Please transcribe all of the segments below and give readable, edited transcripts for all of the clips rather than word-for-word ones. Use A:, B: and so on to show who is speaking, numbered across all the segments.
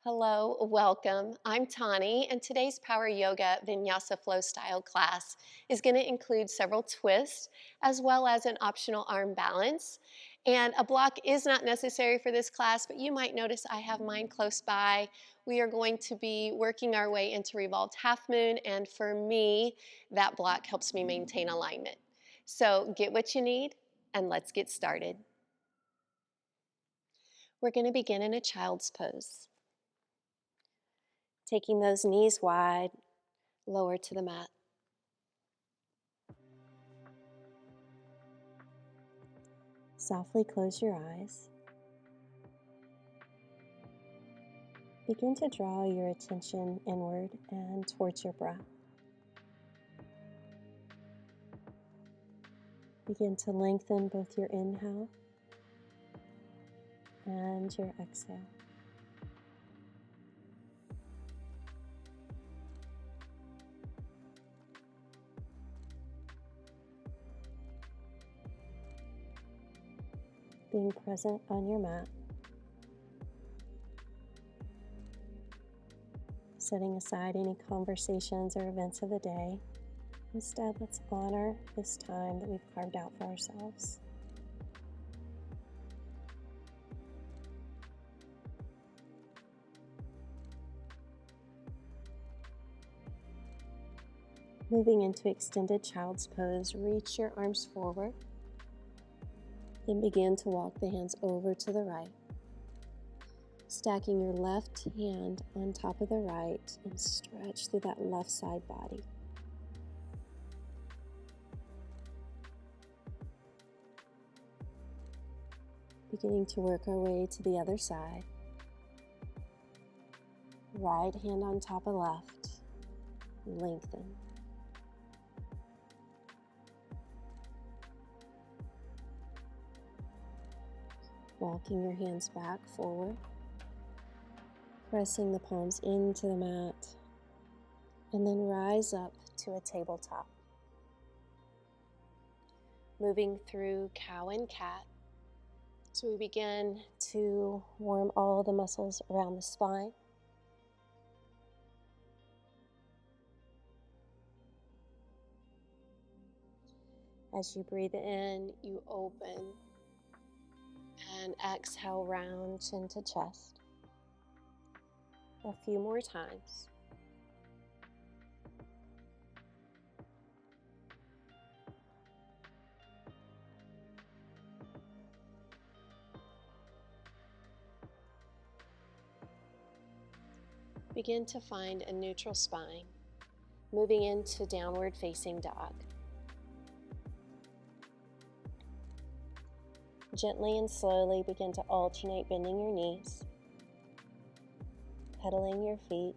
A: Hello, welcome. I'm Tauni, and today's Power Yoga Vinyasa Flow style class is going to include several twists as well as an optional arm balance. And a block is not necessary for this class, but you might notice I have mine close by. We are going to be working our way into revolved half moon, and for me, that block helps me maintain alignment. So get what you need, and let's get started. We're going to begin in a child's pose. Taking those knees wide, lower to the mat. Softly close your eyes. Begin to draw your attention inward and towards your breath. Begin to lengthen both your inhale and your exhale. Being present on your mat, setting aside any conversations or events of the day. Instead, let's honor this time that we've carved out for ourselves. Moving into extended child's pose, reach your arms forward. Then begin to walk the hands over to the right, stacking your left hand on top of the right and stretch through that left side body. Beginning to work our way to the other side. Right hand on top of left, lengthen. Walking your hands back forward, pressing the palms into the mat, and then rise up to a tabletop. Moving through cow and cat, so we begin to warm all the muscles around the spine. As you breathe in, you open. And exhale, round chin to chest. A few more times. Begin to find a neutral spine, moving into downward facing dog. Gently and slowly begin to alternate bending your knees, pedaling your feet,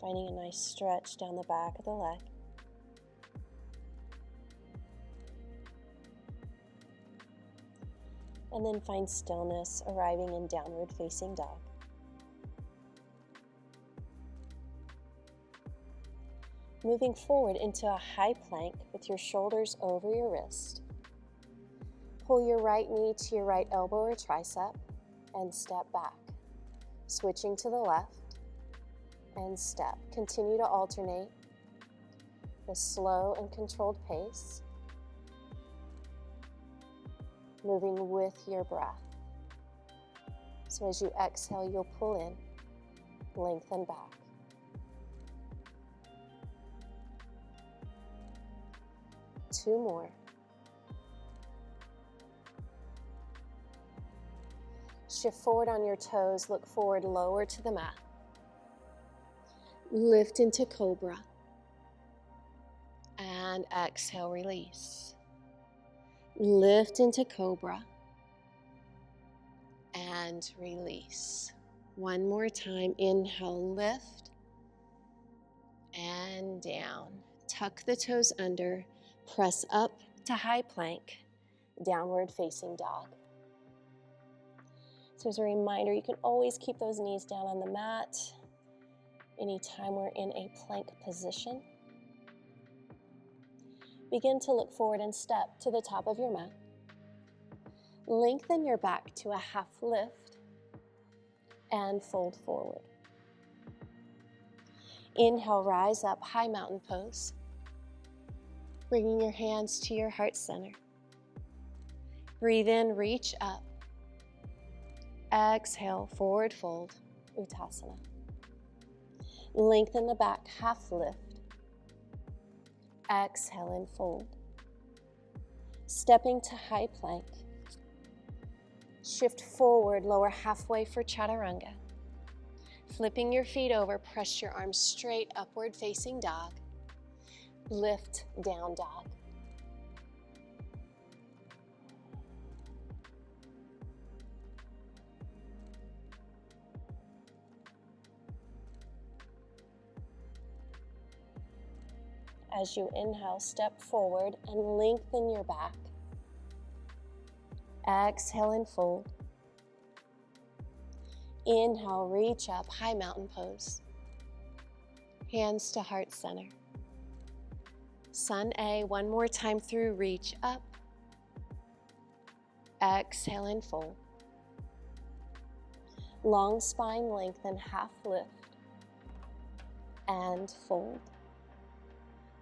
A: finding a nice stretch down the back of the leg. And then find stillness, arriving in downward facing dog. Moving forward into a high plank with your shoulders over your wrist. Pull your right knee to your right elbow or tricep and step back. Switching to the left and step. Continue to alternate the slow and controlled pace, moving with your breath. So as you exhale, you'll pull in, lengthen back. Two more. Shift forward on your toes, look forward, lower to the mat. Lift into cobra. And exhale, release. Lift into cobra. And release. One more time, inhale, lift. And down. Tuck the toes under, press up to high plank, downward facing dog. So as a reminder, you can always keep those knees down on the mat anytime we're in a plank position. Begin to look forward and step to the top of your mat. Lengthen your back to a half lift and fold forward. Inhale, rise up, high mountain pose. Bringing your hands to your heart center. Breathe in, reach up. Exhale, forward fold, Uttasana. Lengthen the back, half lift. Exhale and fold. Stepping to high plank. Shift forward, lower halfway for Chaturanga. Flipping your feet over, press your arms straight, upward facing dog. Lift, down dog. As you inhale, step forward and lengthen your back. Exhale and fold. Inhale, reach up, high mountain pose. Hands to heart center. Sun A, one more time through, reach up. Exhale and fold. Long spine lengthen, half lift. And fold.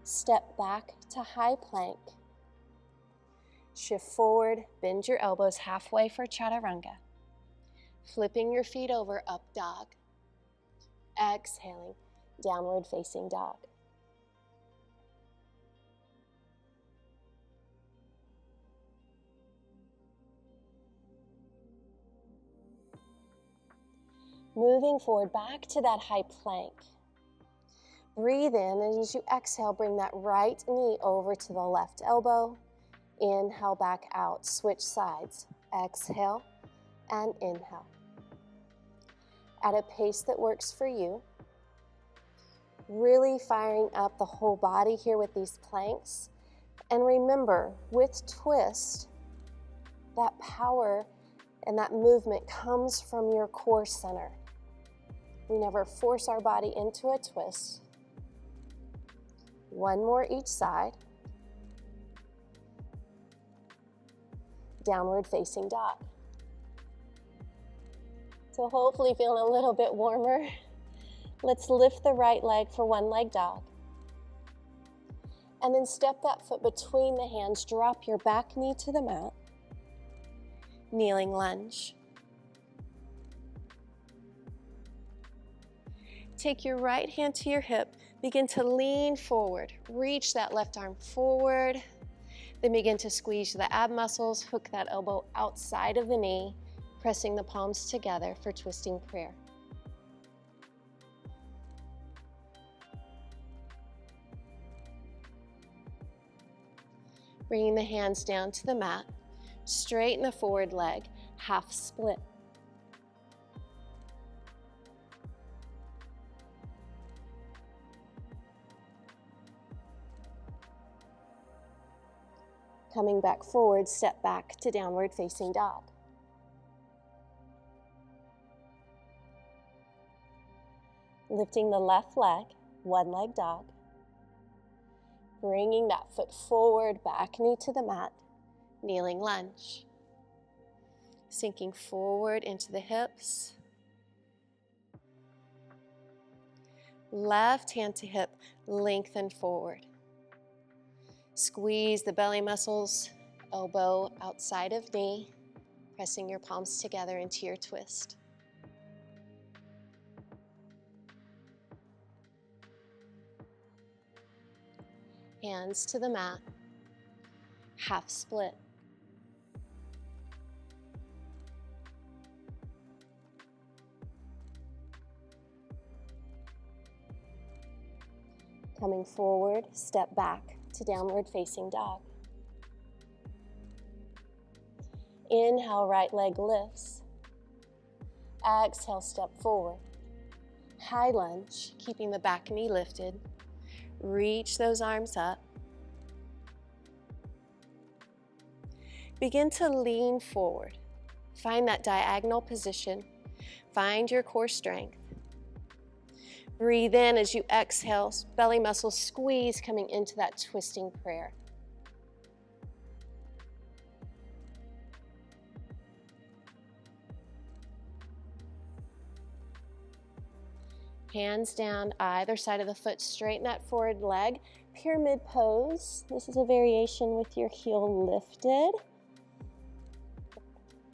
A: Step back to high plank. Shift forward, bend your elbows halfway for Chaturanga. Flipping your feet over, up dog. Exhaling, downward facing dog. Moving forward, back to that high plank. Breathe in, and as you exhale, bring that right knee over to the left elbow. Inhale, back out, switch sides. Exhale and inhale. At a pace that works for you. Really firing up the whole body here with these planks. And remember, with twist, that power and that movement comes from your core center. We never force our body into a twist. One more each side. Downward facing dog. So hopefully feeling a little bit warmer. Let's lift the right leg for one leg dog. And then step that foot between the hands. Drop your back knee to the mat. Kneeling lunge. Take your right hand to your hip. Begin to lean forward. Reach that left arm forward. Then begin to squeeze the ab muscles. Hook that elbow outside of the knee. Pressing the palms together for twisting prayer. Bringing the hands down to the mat. Straighten the forward leg. Half split. Coming back forward, step back to downward facing dog. Lifting the left leg, one leg dog. Bringing that foot forward, back knee to the mat, kneeling lunge. Sinking forward into the hips. Left hand to hip, lengthen forward. Squeeze the belly muscles, elbow outside of knee, pressing your palms together into your twist. Hands to the mat, half split. Coming forward, step back to downward facing dog. Inhale, right leg lifts. Exhale, step forward. High lunge, keeping the back knee lifted. Reach those arms up. Begin to lean forward. Find that diagonal position. Find your core strength. Breathe in as you exhale, belly muscles squeeze coming into that twisting prayer. Hands down, either side of the foot, straighten that forward leg. Pyramid pose. This is a variation with your heel lifted.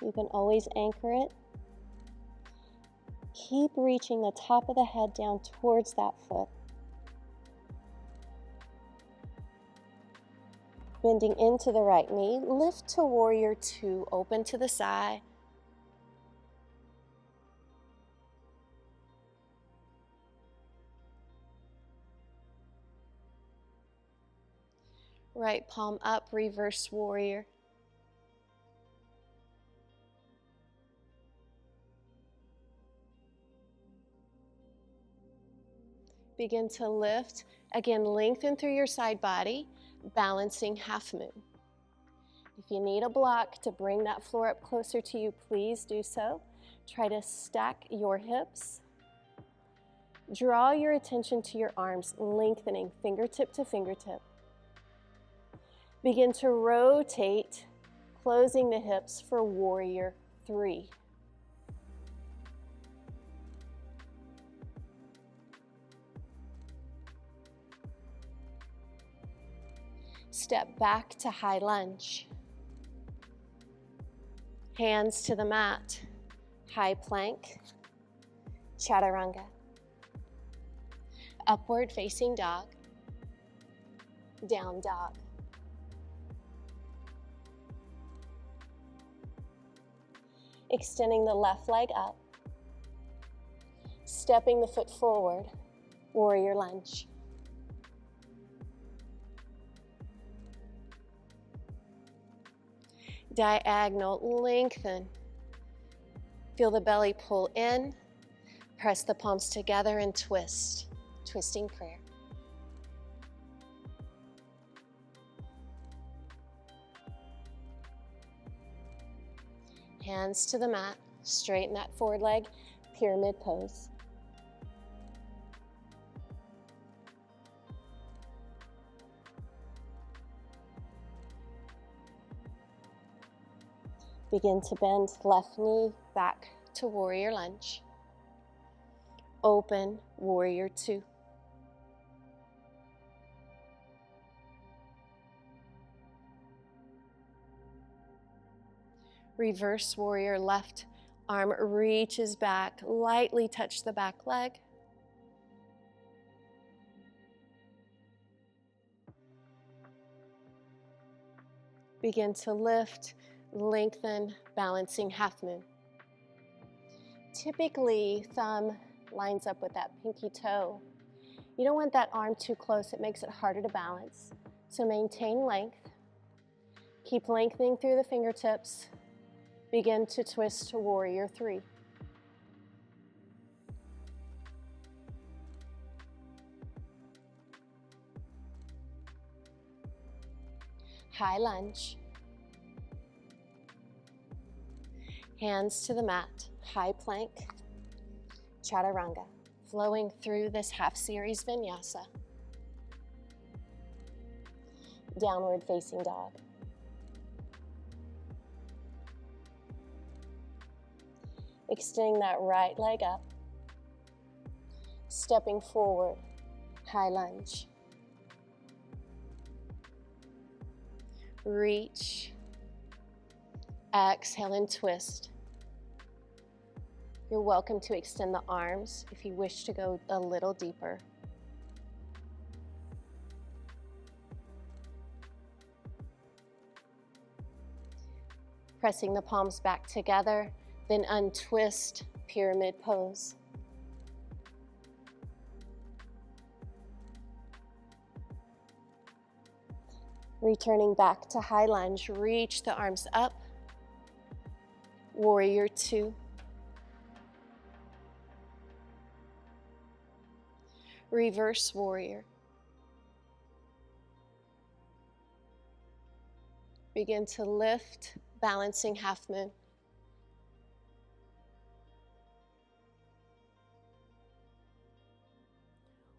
A: You can always anchor it. Keep reaching the top of the head down towards that foot. Bending into the right knee, lift to warrior two, open to the side. Right palm up, reverse warrior. Begin to lift. Again, lengthen through your side body, balancing half moon. If you need a block to bring that floor up closer to you, please do so. Try to stack your hips. Draw your attention to your arms, lengthening fingertip to fingertip. Begin to rotate, closing the hips for warrior three. Step back to high lunge. Hands to the mat, high plank, chaturanga. Upward facing dog, down dog. Extending the left leg up, stepping the foot forward, warrior lunge. Diagonal, lengthen. Feel the belly pull in, press the palms together and twist. Twisting prayer. Hands to the mat, straighten that forward leg, pyramid pose. Begin to bend left knee back to warrior lunge. Open, warrior two. Reverse warrior, left arm reaches back, lightly touch the back leg. Begin to lift, lengthen, balancing half moon. Typically, thumb lines up with that pinky toe. You don't want that arm too close, it makes it harder to balance. So maintain length. Keep lengthening through the fingertips. Begin to twist to warrior three. High lunge. Hands to the mat, high plank, chaturanga. Flowing through this half series vinyasa. Downward facing dog. Extending that right leg up. Stepping forward, high lunge. Reach. Exhale and twist. You're welcome to extend the arms if you wish to go a little deeper. Pressing the palms back together, then untwist, pyramid pose. Returning back to high lunge, reach the arms up. Warrior two. Reverse warrior. Begin to lift, balancing half moon.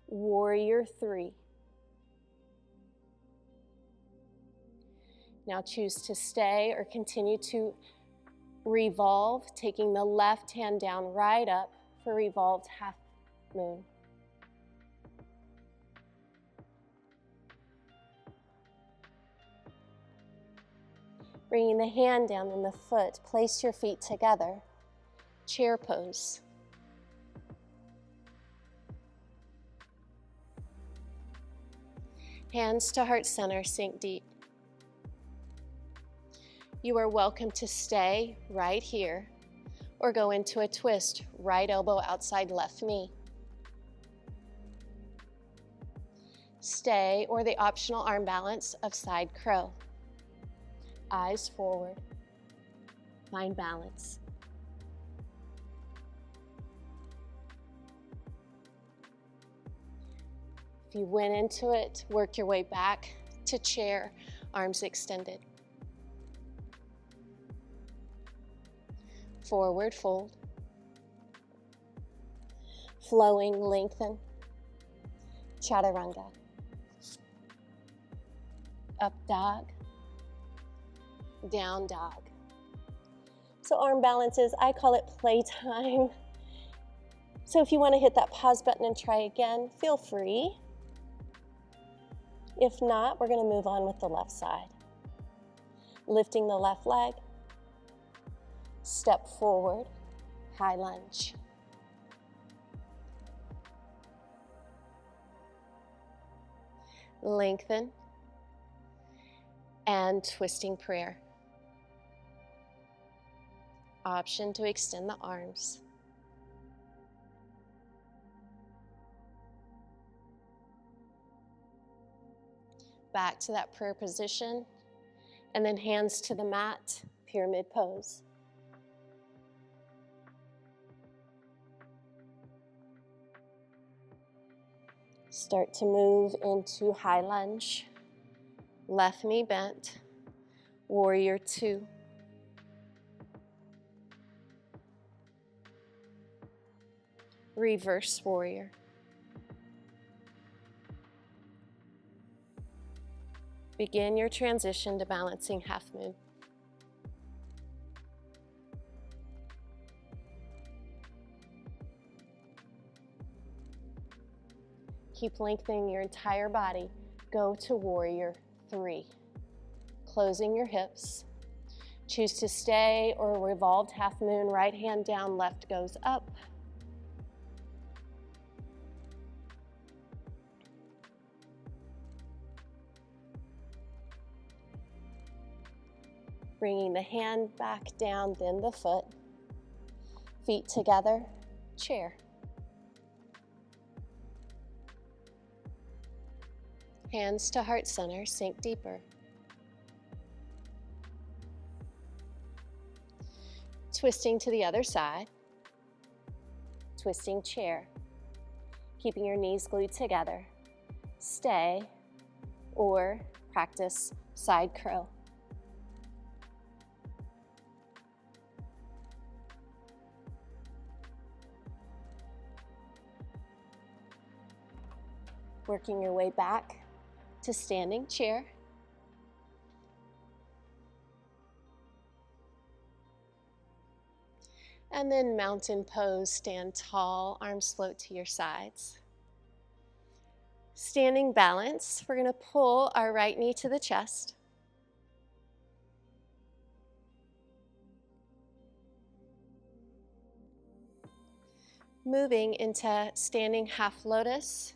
A: Warrior three. Now choose to stay or continue to revolve, taking the left hand down, right up for revolved half moon. Bringing the hand down in the foot, place your feet together. Chair pose. Hands to heart center, sink deep. You are welcome to stay right here or go into a twist, right elbow outside left knee. Stay or the optional arm balance of side crow. Eyes forward. Find balance. If you went into it, work your way back to chair, arms extended. Forward fold. Flowing, lengthen. Chaturanga. Up dog. Down dog. So arm balances, I call it playtime. So if you want to hit that pause button and try again, feel free. If not, we're going to move on with the left side. Lifting the left leg. Step forward, high lunge. Lengthen. And twisting prayer. Option to extend the arms. Back to that prayer position, and then hands to the mat, pyramid pose. Start to move into high lunge, left knee bent, warrior two. Reverse warrior. Begin your transition to balancing half moon. Keep lengthening your entire body. Go to warrior three. Closing your hips. Choose to stay or revolved half moon, right hand down, left goes up. Bringing the hand back down, then the foot. Feet together, chair. Hands to heart center, sink deeper. Twisting to the other side. Twisting chair. Keeping your knees glued together. Stay or practice side crow. Working your way back to standing chair. And then mountain pose, stand tall, arms float to your sides. Standing balance, we're going to pull our right knee to the chest. Moving into standing half lotus,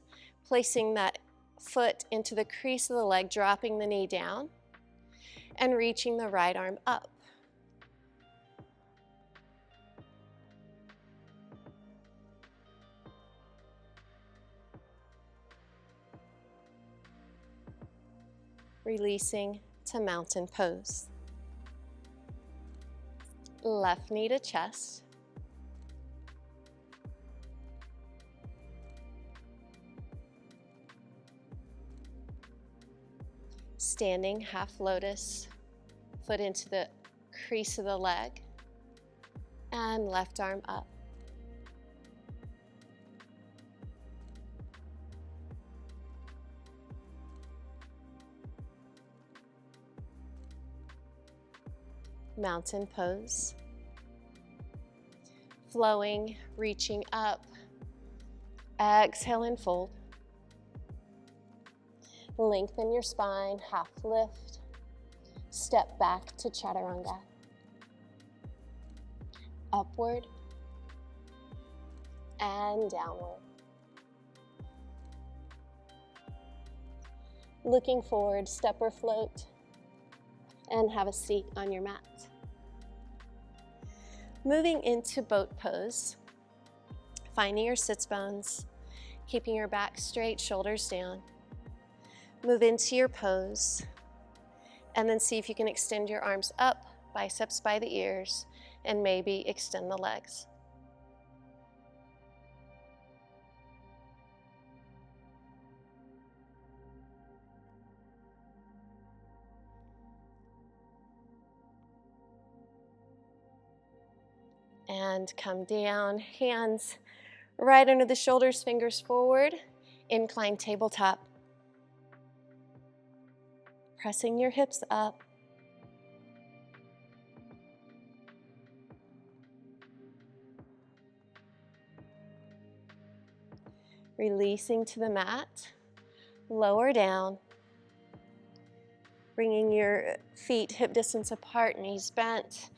A: placing that foot into the crease of the leg, dropping the knee down, and reaching the right arm up. Releasing to mountain pose. Left knee to chest. Standing half lotus, foot into the crease of the leg, and left arm up. Mountain pose. Flowing, reaching up. Exhale and fold. Lengthen your spine, half lift. Step back to chaturanga. Upward and downward. Looking forward, step or float, and have a seat on your mat. Moving into boat pose, finding your sits bones, keeping your back straight, shoulders down. Move into your pose, and then see if you can extend your arms up, biceps by the ears, and maybe extend the legs. And come down, hands right under the shoulders, fingers forward, incline tabletop. Pressing your hips up. Releasing to the mat, lower down. Bringing your feet hip distance apart, knees bent.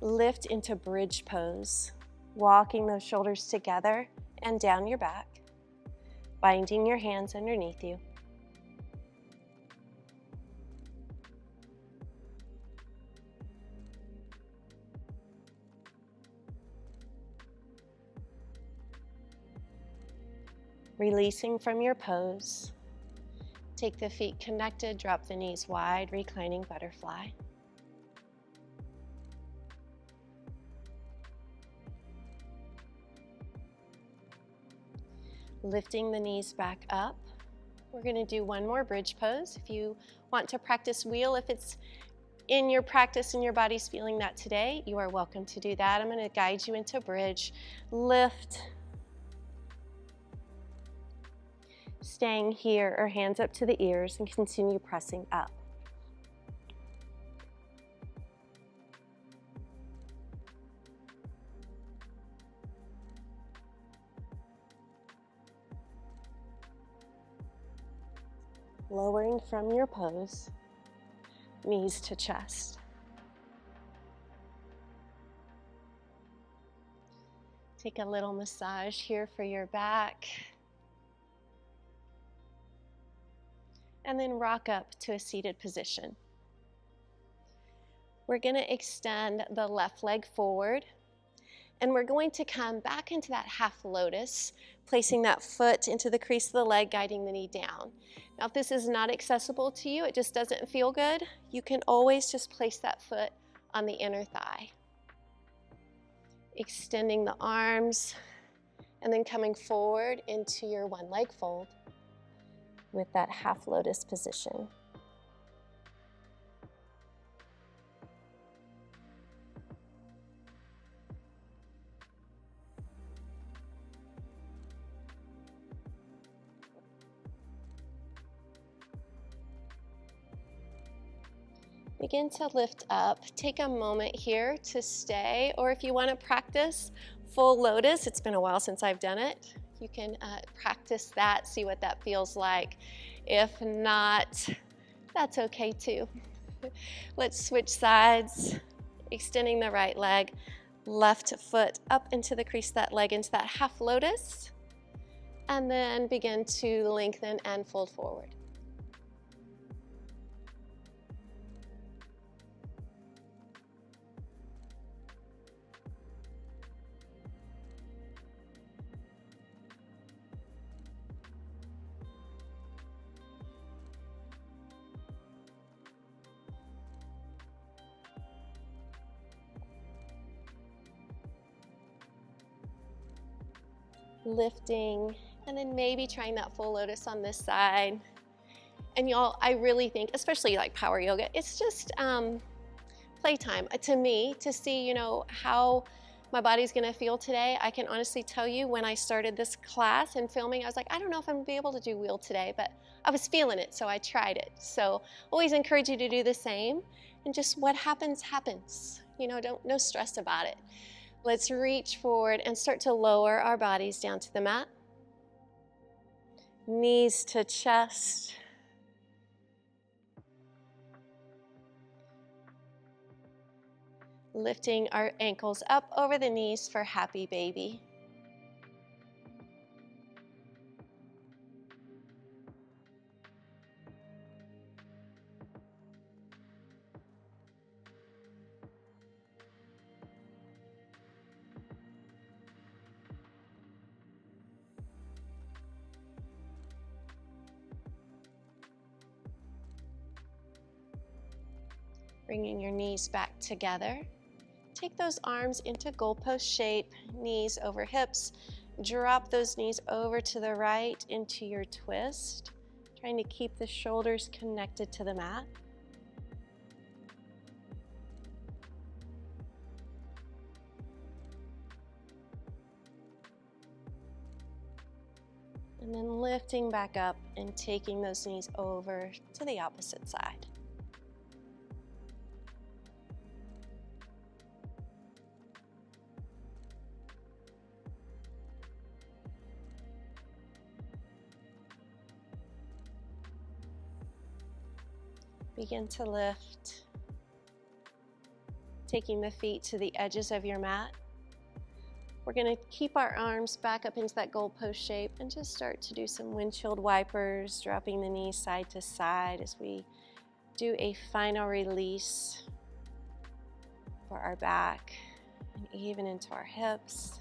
A: Lift into bridge pose, walking those shoulders together and down your back, binding your hands underneath you. Releasing from your pose, take the feet connected, drop the knees wide, reclining butterfly. Lifting the knees back up. We're going to do one more bridge pose. If you want to practice wheel, if it's in your practice and your body's feeling that today, you are welcome to do that. I'm going to guide you into bridge. Lift. Staying here or hands up to the ears and continue pressing up. Lowering from your pose, knees to chest. Take a little massage here for your back. And then rock up to a seated position. We're going to extend the left leg forward, and we're going to come back into that half lotus, placing that foot into the crease of the leg, guiding the knee down. Now, if this is not accessible to you, it just doesn't feel good, you can always just place that foot on the inner thigh. Extending the arms, and then coming forward into your one leg fold with that half lotus position. Begin to lift up. Take a moment here to stay, or if you want to practice full lotus, it's been a while since I've done it, you can practice that, see what that feels like. If not, that's okay too. Let's switch sides, extending the right leg, left foot up into the crease of that leg, into that half lotus, and then begin to lengthen and fold forward. Lifting, and then maybe trying that full lotus on this side. And y'all, I really think, especially like power yoga, it's just playtime to me to see, you know, how my body's gonna feel today. I can honestly tell you, when I started this class and filming, I was like, I don't know if I'm gonna be able to do wheel today, but I was feeling it, so I tried it. So always encourage you to do the same, and just what happens, happens. You know, no stress about it. Let's reach forward and start to lower our bodies down to the mat. Knees to chest. Lifting our ankles up over the knees for happy baby. Bringing your knees back together. Take those arms into goalpost shape, knees over hips. Drop those knees over to the right into your twist, trying to keep the shoulders connected to the mat. And then lifting back up and taking those knees over to the opposite side. Begin to lift, taking the feet to the edges of your mat. We're going to keep our arms back up into that goalpost shape and just start to do some windshield wipers, dropping the knees side to side as we do a final release for our back and even into our hips.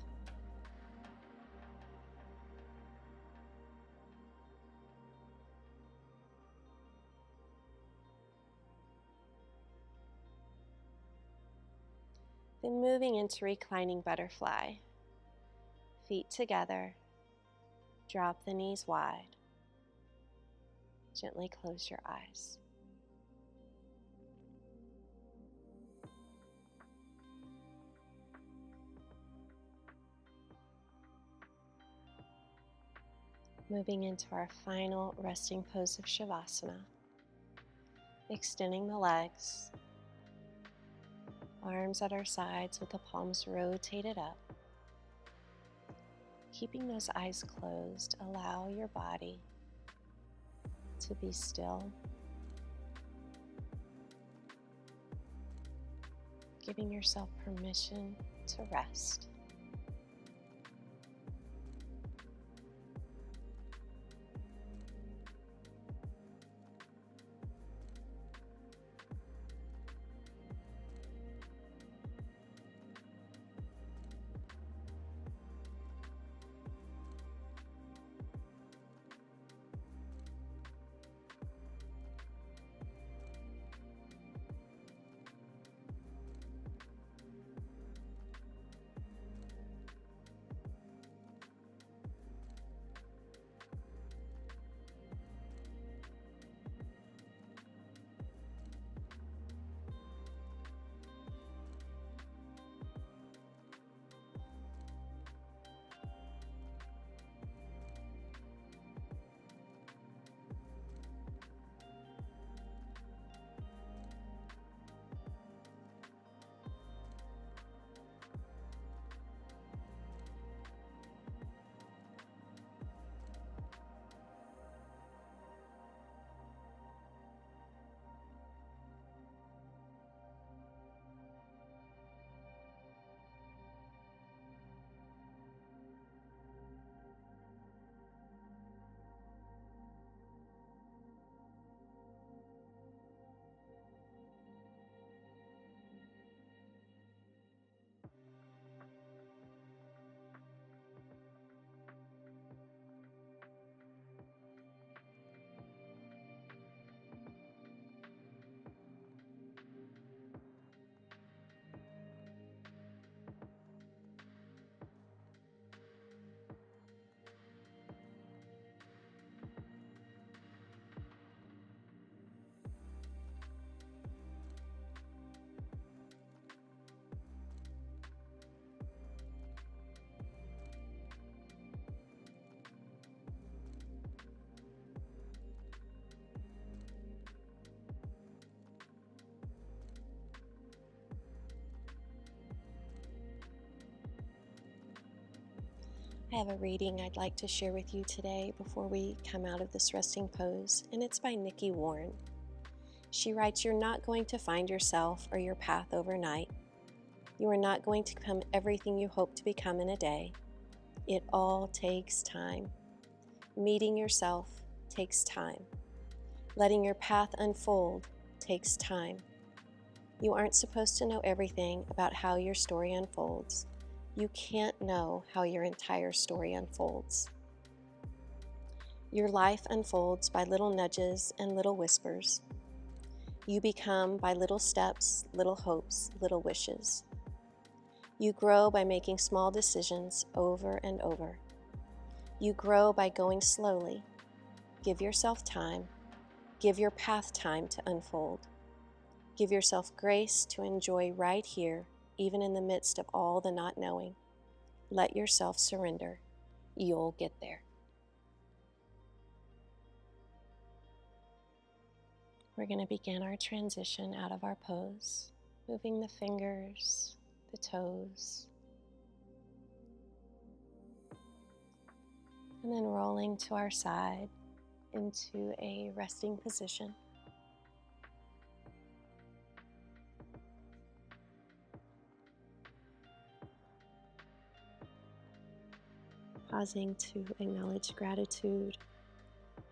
A: Then moving into reclining butterfly. Feet together, drop the knees wide. Gently close your eyes. Moving into our final resting pose of Shavasana. Extending the legs. Arms at our sides with the palms rotated up. Keeping those eyes closed, allow your body to be still. Giving yourself permission to rest. I have a reading I'd like to share with you today before we come out of this resting pose, and it's by Nikki Warne. She writes, "You're not going to find yourself or your path overnight. You are not going to become everything you hope to become in a day. It all takes time. Meeting yourself takes time. Letting your path unfold takes time. You aren't supposed to know everything about how your story unfolds. You can't know how your entire story unfolds. Your life unfolds by little nudges and little whispers. You become by little steps, little hopes, little wishes. You grow by making small decisions over and over. You grow by going slowly. Give yourself time. Give your path time to unfold. Give yourself grace to enjoy right here, even in the midst of all the not knowing. Let yourself surrender. You'll get there. We're going to begin our transition out of our pose, moving the fingers, the toes, and then rolling to our side into a resting position. Pausing to acknowledge gratitude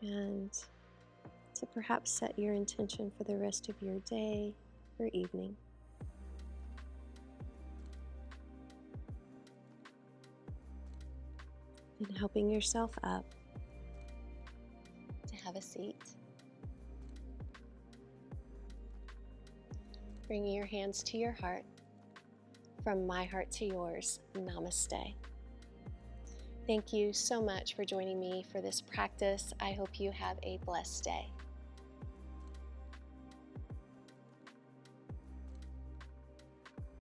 A: and to perhaps set your intention for the rest of your day or evening. And helping yourself up to have a seat. Bringing your hands to your heart. From my heart to yours, namaste. Thank you so much for joining me for this practice. I hope you have a blessed day.